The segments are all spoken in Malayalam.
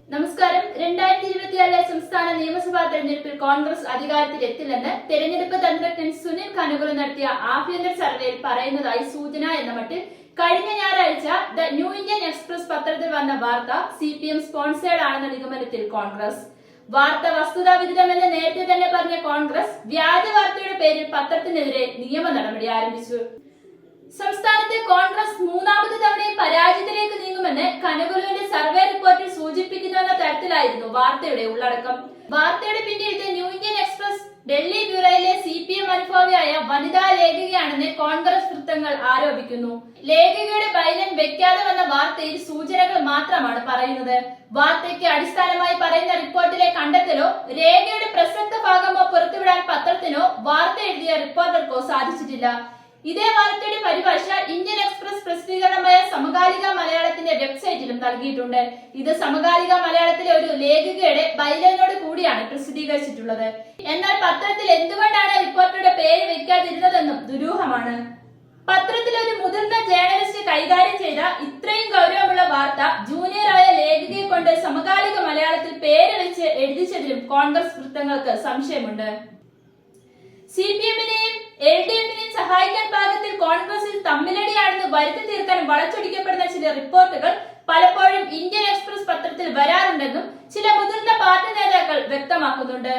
നമസ്കാരം. 2024 സംസ്ഥാന നിയമസഭാ തെരഞ്ഞെടുപ്പിൽ കോൺഗ്രസ് അധികാരത്തിലെത്തില്ലെന്ന് തെരഞ്ഞെടുപ്പ് തന്ത്രജ്ഞൻ സുനിൽ കനുകുല നടത്തിയ ആഭ്യന്തര സർവേയിൽ പറയുന്നതായി സൂചന എന്ന മട്ടിൽ കഴിഞ്ഞ ഞായറാഴ്ച ദ ന്യൂ ഇന്ത്യൻ എക്സ്പ്രസ് പത്രത്തിൽ വന്ന വാർത്ത CPM സ്പോൺസേഡ് ആണെന്ന നിഗമനത്തിൽ കോൺഗ്രസ്. വാർത്ത വസ്തുതാവിരുദ്ധമെന്ന് നേരത്തെ തന്നെ പറഞ്ഞ കോൺഗ്രസ് വ്യാജ വാർത്തയുടെ പേരിൽ പത്രത്തിനെതിരെ നിയമ നടപടി ആരംഭിച്ചു. സംസ്ഥാനത്തെ കോൺഗ്രസ് മൂന്നാമത് തവണയും പരാജയത്തിലേക്ക് നീങ്ങുമെന്ന് കനുകുലുവിന്റെ സർവേ റിപ്പോർട്ടിൽ സൂചിപ്പിക്കുന്നുവെന്ന തരത്തിലായിരുന്നു വാർത്തയുടെ ഉള്ളടക്കം. വാർത്തയുടെ പിന്നിൽ ന്യൂ ഇന്ത്യൻ എക്സ്പ്രസ് ഡൽഹി ബ്യൂറോയിലെ CPM അനുഭാവിയായ വനിതാ ലേഖകയാണെന്ന് കോൺഗ്രസ് വൃത്തങ്ങൾ ആരോപിക്കുന്നു. ലേഖകയുടെ ബൈലൻ വെക്കാതെ വന്ന വാർത്തയിൽ സൂചനകൾ മാത്രമാണ് പറയുന്നത്. വാർത്തയ്ക്ക് അടിസ്ഥാനമായി പറയുന്ന റിപ്പോർട്ടിലെ കണ്ടെത്തലോ രേഖയുടെ പ്രസക്ത ഭാഗമോ പുറത്തുവിടാൻ പത്രത്തിനോ വാർത്ത എഴുതിയ റിപ്പോർട്ടർക്കോ സാധിച്ചിട്ടില്ല. ഇതേ വാർത്തയുടെ പരിഭാഷ ഇന്ത്യൻ എക്സ്പ്രസ് പ്രസിദ്ധീകരണമായ സമകാലിക മലയാളത്തിന്റെ വെബ്സൈറ്റിലും നൽകിയിട്ടുണ്ട്. ഇത് സമകാലിക മലയാളത്തിലെ ഒരു ലേഖകയുടെ ബൈലനോട് കൂടിയാണ് പ്രസിദ്ധീകരിച്ചിട്ടുള്ളത്. എന്നാൽ പത്രത്തിൽ എന്തുകൊണ്ടാണ് റിപ്പോർട്ടറുടെ പേര് വെക്കാതിരുന്നതെന്നും ദുരൂഹമാണ്. പത്രത്തിൽ ഒരു മുതിർന്ന ജേർണലിസ്റ്റ് കൈകാര്യം ചെയ്ത ഇത്രയും ഗൗരവമുള്ള വാർത്ത ജൂനിയറായ ലേഖകയെ കൊണ്ട് സമകാലിക മലയാളത്തിൽ പേര് വെച്ച് എഴുതിച്ചതിലും കോൺഗ്രസ് വൃത്തങ്ങൾക്ക് സംശയമുണ്ട്. CPM-നെയും LDF-നെയും സഹായിക്കാൻ പാകത്തിൽ കോൺഗ്രസിൽ തമ്മിലടിയാണെന്ന് വരുത്തി തീർക്കാൻ വളച്ചൊടിക്കപ്പെടുന്ന ചില റിപ്പോർട്ടുകൾ പലപ്പോഴും ഇന്ത്യൻ എക്സ്പ്രസ് പത്രത്തിൽ വരാറുണ്ടെന്നും ചില മുതിർന്ന പാർട്ടി നേതാക്കൾ വ്യക്തമാക്കുന്നുണ്ട്.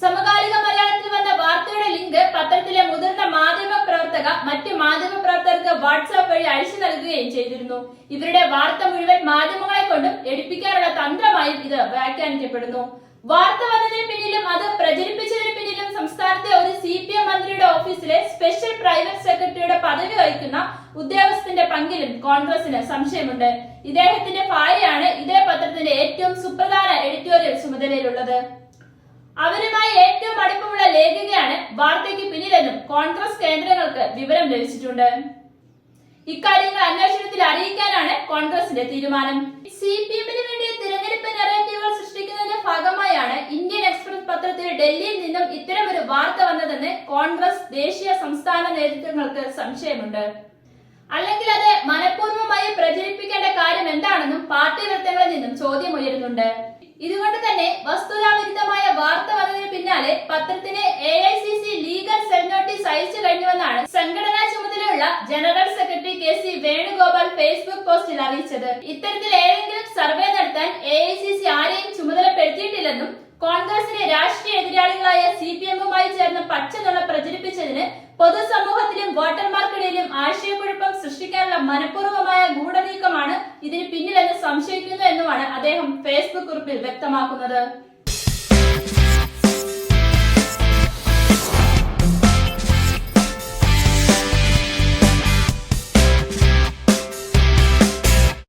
സമകാലിക മലയാളത്തിൽ വന്ന വാർത്തയുടെ ലിങ്ക് പത്രത്തിലെ മുതിർന്ന മാധ്യമ പ്രവർത്തക മറ്റ് മാധ്യമ പ്രവർത്തകർക്ക് വാട്സാപ്പ് വഴി അയച്ചു നൽകുകയും ചെയ്തിരുന്നു. ഇവരുടെ വാർത്ത മുഴുവൻ മാധ്യമങ്ങളെ കൊണ്ടും എടുപ്പിക്കാനുള്ള തന്ത്രമായും ഇത് വ്യാഖ്യാനിക്കപ്പെടുന്നു. വാർത്ത വന്നതിന് പിന്നിലും അത് പ്രചരിപ്പിച്ചതിന് പിന്നിലും സംസ്ഥാനത്തെ ഒരു CPM മന്ത്രിയുടെ ഓഫീസിലെ സ്പെഷ്യൽ പ്രൈവറ്റ് സെക്രട്ടറിയുടെ പദവി വഹിക്കുന്ന ഉദ്യോഗസ്ഥന്റെ പങ്കിലും കോൺഗ്രസിന് സംശയമുണ്ട്. ഇദ്ദേഹത്തിന്റെ ഭാര്യയാണ് ഇതേ പത്രത്തിന്റെ ഏറ്റവും സുപ്രധാന എഡിറ്റോറിയൽ ചുമതലയിലുള്ളത്. അവരുമായി ഏറ്റവും അടുപ്പമുള്ള ലേഖകയാണ് വാർത്തയ്ക്ക് പിന്നിലെന്നും കോൺഗ്രസ് കേന്ദ്രങ്ങൾക്ക് വിവരം ലഭിച്ചിട്ടുണ്ട്. ഇക്കാര്യങ്ങൾ അന്വേഷണത്തിൽ അറിയിക്കാനാണ് കോൺഗ്രസിന്റെ തീരുമാനം. CPM-ന് വേണ്ടി തിരഞ്ഞെടുപ്പ് നറേറ്റീവുകൾ സൃഷ്ടിക്കുന്നതിന്റെ ഭാഗമായാണ് ഇന്ത്യൻ എക്സ്പ്രസ് പത്രത്തിൽ ഡൽഹിയിൽ നിന്നും ഇത്തരമൊരു വാർത്ത വന്നതെന്ന് കോൺഗ്രസ് ദേശീയ സംസ്ഥാന നേതൃത്വങ്ങൾക്ക് സംശയമുണ്ട്. അല്ലെങ്കിൽ അത് മനഃപൂർവ്വമായി പ്രചരിപ്പിക്കേണ്ട കാര്യം എന്താണെന്നും പാർട്ടി വൃത്തങ്ങളിൽ നിന്നും ചോദ്യം ഉയരുന്നുണ്ട്. ഇതുകൊണ്ട് തന്നെ വസ്തുതാവിരുദ്ധമായ വാർത്ത വന്നതിന് പിന്നാലെ പത്രത്തിന് AICC ലീഗൽ സെൽ നോട്ടീസ് അയച്ചു കഴിഞ്ഞുവെന്നാണ് സംഘടനാ ചുമതലയുള്ള general secretary KC Venugopal Facebook പോസ്റ്റിൽ അറിയിച്ചത്. ഇത്തരത്തിൽ ഏതെങ്കിലും സർവേ നടത്താൻ AICC ആരെയും ചുമതലപ്പെടുത്തിയിട്ടില്ലെന്നും കോൺഗ്രസിലെ രാഷ്ട്രീയ എതിരാളികളായ CPM-മായി ചേർന്ന് പച്ചനുണ പ്രചരിപ്പിച്ചതിന് പൊതുസമൂഹത്തിലും വോട്ടർമാർക്കിടയിലും ആശയക്കുഴപ്പം സൃഷ്ടിക്കാനുള്ള മനഃപൂർവ്വമായ ഗൂഢനീക്കമാണ് ഇതിന് പിന്നിലെന്ന് സംശയിക്കുന്നു എന്നുമാണ് അദ്ദേഹം ഫേസ്ബുക്ക് കുറിപ്പിൽ വ്യക്തമാക്കുന്നത്.